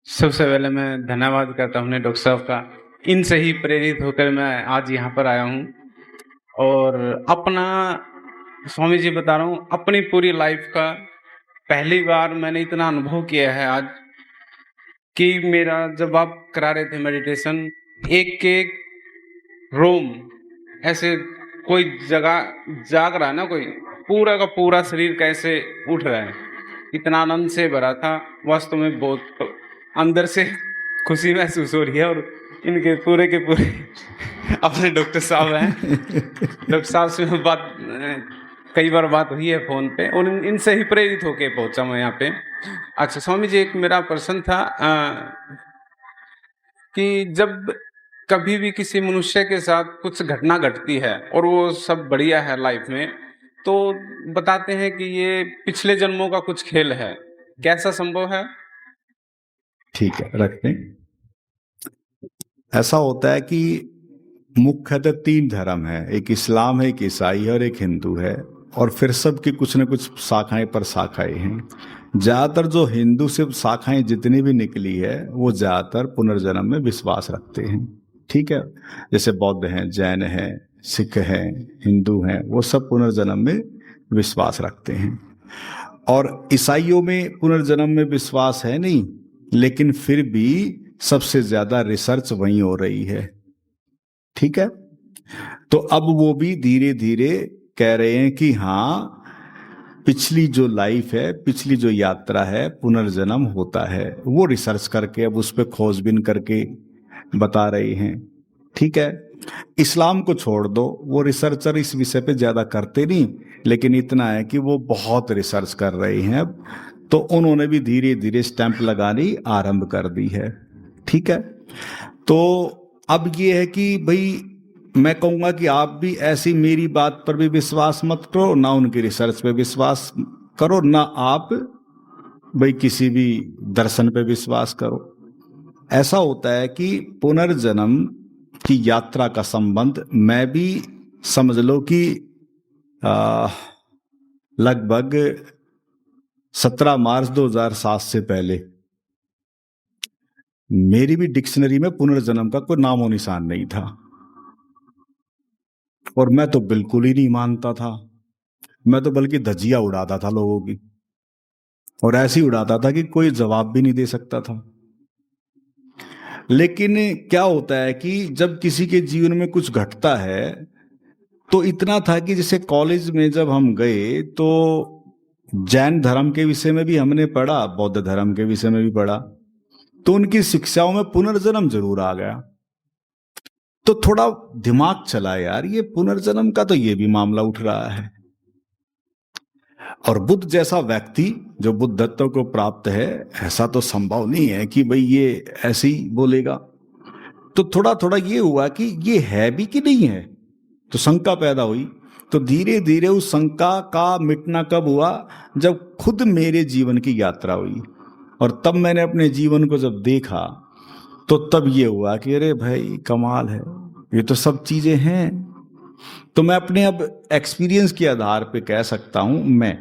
सबसे पहले मैं धन्यवाद करता हूँ डॉक्टर साहब का। इनसे ही प्रेरित होकर मैं आज यहाँ पर आया हूँ और अपना स्वामी जी बता रहा हूँ, अपनी पूरी लाइफ का पहली बार मैंने इतना अनुभव किया है आज कि मेरा जब आप करा रहे थे मेडिटेशन, एक एक रोम ऐसे कोई जगह जाग रहा है ना, कोई पूरा का पूरा शरीर कैसे उठ रहा है, इतना आनंद से भरा था। वास्तव में बहुत अंदर से खुशी महसूस हो रही है। और इनके पूरे के पूरे अपने डॉक्टर साहब हैं। डॉक्टर साहब से बात कई बार बात हुई है फोन पे और इनसे ही प्रेरित होके पहुंचा मैं यहाँ पे। अच्छा स्वामी जी, एक मेरा प्रश्न था कि जब कभी भी किसी मनुष्य के साथ कुछ घटना घटती है और वो सब बढ़िया है लाइफ में, तो बताते हैं कि ये पिछले जन्मों का कुछ खेल है। कैसा संभव है? ठीक है, रखते हैं। ऐसा होता है कि मुख्यतः 3 धर्म है, एक इस्लाम है, एक ईसाई है और एक हिंदू है, और फिर सबकी कुछ न कुछ शाखाएं पर शाखाएं हैं। ज्यादातर जो हिंदू से शाखाएं जितनी भी निकली है वो ज्यादातर पुनर्जन्म में विश्वास रखते हैं। ठीक है, जैसे बौद्ध हैं, जैन हैं, सिख हैं, हिंदू हैं, वो सब पुनर्जन्म में विश्वास रखते हैं। और ईसाइयों में पुनर्जन्म में विश्वास है नहीं, लेकिन फिर भी सबसे ज्यादा रिसर्च वहीं हो रही है। ठीक है, तो अब वो भी धीरे धीरे कह रहे हैं कि हाँ, पिछली जो लाइफ है, पिछली जो यात्रा है, पुनर्जन्म होता है। वो रिसर्च करके अब उस पर खोजबीन करके बता रहे हैं। ठीक है, इस्लाम को छोड़ दो, वो रिसर्चर इस विषय पे ज्यादा करते नहीं, लेकिन इतना है कि वो बहुत रिसर्च कर रहे हैं अब, तो उन्होंने भी धीरे धीरे स्टैंप लगानी आरंभ कर दी है। ठीक है, तो अब ये है कि भाई मैं कहूंगा कि आप भी ऐसी मेरी बात पर भी विश्वास मत करो, ना उनकी रिसर्च पे विश्वास करो, ना आप भाई किसी भी दर्शन पे विश्वास करो। ऐसा होता है कि पुनर्जन्म की यात्रा का संबंध मैं भी समझ लो कि लगभग 17 मार्च 2007 से पहले मेरी भी डिक्शनरी में पुनर्जन्म का कोई नामो निशान नहीं था, और मैं तो बिल्कुल ही नहीं मानता था। मैं तो बल्कि धज्जियां उड़ाता था लोगों की, और ऐसी उड़ाता था कि कोई जवाब भी नहीं दे सकता था। लेकिन क्या होता है कि जब किसी के जीवन में कुछ घटता है, तो इतना था कि जैसे कॉलेज में जब हम गए तो जैन धर्म के विषय में भी हमने पढ़ा, बौद्ध धर्म के विषय में भी पढ़ा, तो उनकी शिक्षाओं में पुनर्जन्म जरूर आ गया। तो थोड़ा दिमाग चला यार, ये पुनर्जन्म का तो ये भी मामला उठ रहा है। और बुद्ध जैसा व्यक्ति जो बुद्धत्व को प्राप्त है, ऐसा तो संभव नहीं है कि भाई ये ऐसे ही बोलेगा। तो थोड़ा थोड़ा ये हुआ कि ये है भी कि नहीं है, तो शंका पैदा हुई। तो धीरे धीरे उस शंका का मिटना कब हुआ? जब खुद मेरे जीवन की यात्रा हुई, और तब मैंने अपने जीवन को जब देखा, तो तब ये हुआ कि अरे भाई कमाल है, ये तो सब चीजें हैं। तो मैं अपने अब एक्सपीरियंस के आधार पे कह सकता हूं मैं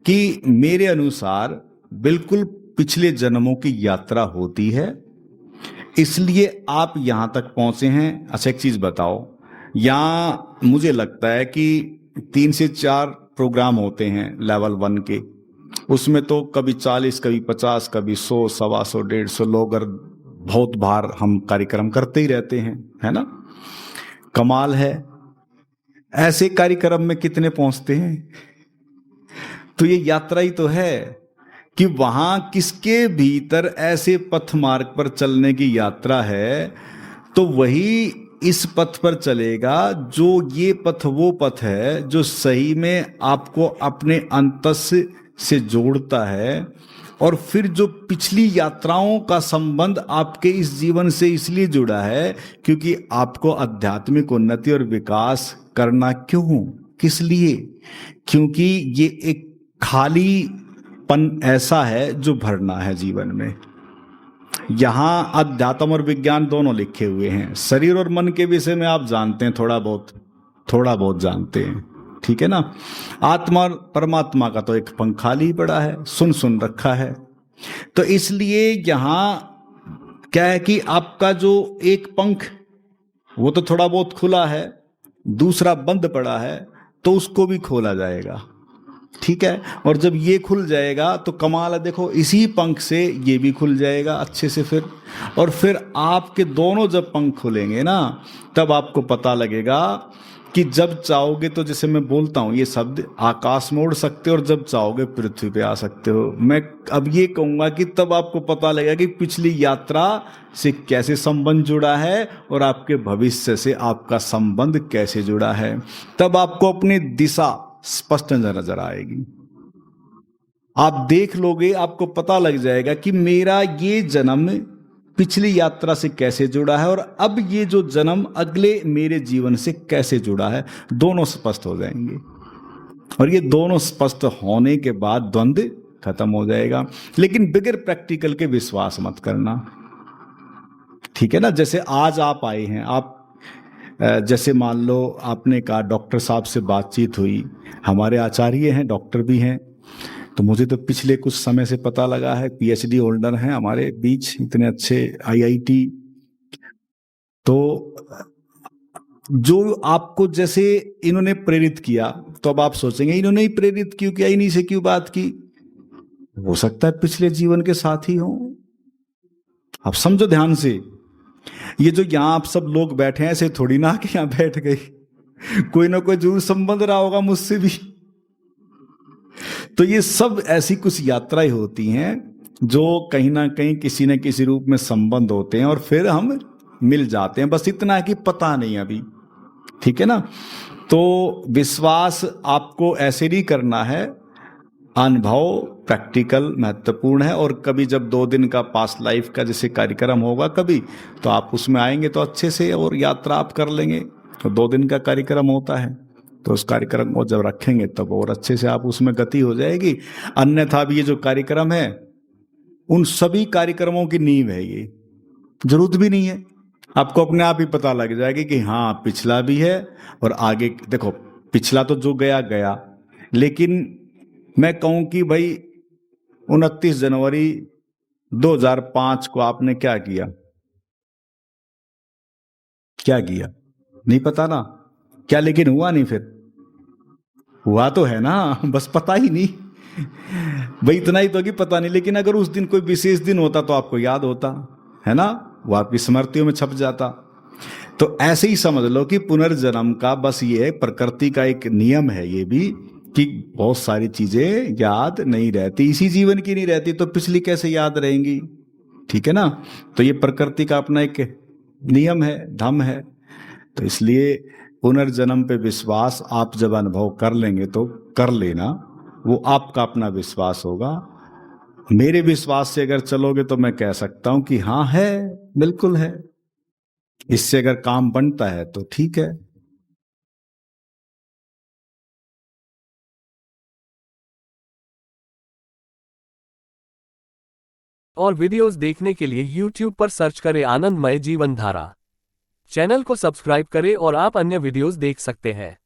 कि मेरे अनुसार बिल्कुल पिछले जन्मों की यात्रा होती है, इसलिए आप यहां तक पहुंचे हैं। अच्छा एक चीज बताओ, यहां मुझे लगता है कि 3 से 4 प्रोग्राम होते हैं लेवल 1 के, उसमें तो कभी 40, कभी 50, कभी 100, 125, 150 लोग, और बहुत बार हम कार्यक्रम करते ही रहते हैं, है ना। कमाल है, ऐसे कार्यक्रम में कितने पहुंचते हैं? तो ये यात्रा ही तो है कि वहां किसके भीतर ऐसे पथ मार्ग पर चलने की यात्रा है, तो वही इस पथ पर चलेगा जो ये पथ वो पथ है जो सही में आपको अपने अंतस से जोड़ता है। और फिर जो पिछली यात्राओं का संबंध आपके इस जीवन से इसलिए जुड़ा है क्योंकि आपको आध्यात्मिक उन्नति और विकास करना क्यों, किस लिए? क्योंकि ये एक खालीपन ऐसा है जो भरना है जीवन में। यहां अध्यात्म और विज्ञान दोनों लिखे हुए हैं। शरीर और मन के विषय में आप जानते हैं, थोड़ा बहुत जानते हैं, ठीक है ना। आत्मा और परमात्मा का तो एक पंख खाली पड़ा है, सुन रखा है। तो इसलिए यहां क्या है कि आपका जो एक पंख वो तो थोड़ा बहुत खुला है, दूसरा बंद पड़ा है, तो उसको भी खोला जाएगा। ठीक है, और जब ये खुल जाएगा तो कमाल है, देखो इसी पंख से ये भी खुल जाएगा अच्छे से फिर। और फिर आपके दोनों जब पंख खुलेंगे ना, तब आपको पता लगेगा कि जब चाहोगे तो, जैसे मैं बोलता हूं ये शब्द, आकाश में उड़ सकते हो और जब चाहोगे पृथ्वी पे आ सकते हो। मैं अब ये कहूंगा कि तब आपको पता लगेगा कि पिछली यात्रा से कैसे संबंध जुड़ा है और आपके भविष्य से आपका संबंध कैसे जुड़ा है। तब आपको अपनी दिशा स्पष्ट नजर आएगी। आप देख लोगे, आपको पता लग जाएगा कि मेरा ये जन्म पिछली यात्रा से कैसे जुड़ा है और अब ये जो जन्म अगले मेरे जीवन से कैसे जुड़ा है। दोनों स्पष्ट हो जाएंगे, और ये दोनों स्पष्ट होने के बाद द्वंद्व खत्म हो जाएगा। लेकिन बगैर प्रैक्टिकल के विश्वास मत करना, ठीक है ना। जैसे आज आप आए हैं, आप जैसे मान लो आपने कहा डॉक्टर साहब से बातचीत हुई, हमारे आचार्य हैं, डॉक्टर भी हैं, तो मुझे तो पिछले कुछ समय से पता लगा है, पीएचडी होल्डर हैं हमारे बीच, इतने अच्छे आईआईटी। तो जो आपको जैसे इन्होंने प्रेरित किया, तो अब आप सोचेंगे इन्होंने ही प्रेरित क्यों किया, इन्हीं से क्यों बात की। हो सकता है पिछले जीवन के साथी हो। आप समझो ध्यान से, ये जो यहां आप सब लोग बैठे हैं, ऐसे थोड़ी ना कि यहां बैठ गए, कोई ना कोई जरूर संबंध रहा होगा मुझसे भी। तो ये सब ऐसी कुछ यात्राएं होती हैं जो कहीं ना कहीं किसी न किसी रूप में संबंध होते हैं और फिर हम मिल जाते हैं। बस इतना है कि पता नहीं अभी, ठीक है ना। तो विश्वास आपको ऐसे नहीं करना है, अनुभव प्रैक्टिकल महत्वपूर्ण है। और कभी जब 2 दिन का पास्ट लाइफ का जैसे कार्यक्रम होगा कभी, तो आप उसमें आएंगे तो अच्छे से और यात्रा आप कर लेंगे। तो 2 दिन का कार्यक्रम होता है, तो उस कार्यक्रम को जब रखेंगे तब और अच्छे से आप उसमें गति हो जाएगी। अन्यथा भी ये जो कार्यक्रम है, उन सभी कार्यक्रमों की नींव है ये, जरूरत भी नहीं है, आपको अपने आप ही पता लग जाएगा कि हाँ पिछला भी है और आगे। देखो पिछला तो जो गया गया, लेकिन मैं कहूं कि भाई 29 जनवरी 2005 को आपने क्या किया, क्या किया नहीं पता ना, क्या लेकिन हुआ नहीं, फिर हुआ तो है ना, बस पता ही नहीं। भाई इतना ही तो कि पता नहीं, लेकिन अगर उस दिन कोई विशेष दिन होता तो आपको याद होता है ना, वो आपकी स्मृतियों में छप जाता। तो ऐसे ही समझ लो कि पुनर्जन्म का बस ये है, प्रकृति का एक नियम है ये भी, कि बहुत सारी चीजें याद नहीं रहती, इसी जीवन की नहीं रहती तो पिछली कैसे याद रहेंगी, ठीक है ना। तो ये प्रकृति का अपना एक नियम है, धर्म है। तो इसलिए पुनर्जन्म पे विश्वास आप जब अनुभव कर लेंगे तो कर लेना, वो आपका अपना विश्वास होगा। मेरे विश्वास से अगर चलोगे तो मैं कह सकता हूं कि हाँ है, बिल्कुल है। इससे अगर काम बनता है तो ठीक है। और वीडियोस देखने के लिए YouTube पर सर्च करें आनंदमय जीवन धारा। चैनल को सब्सक्राइब करें और आप अन्य वीडियोस देख सकते हैं।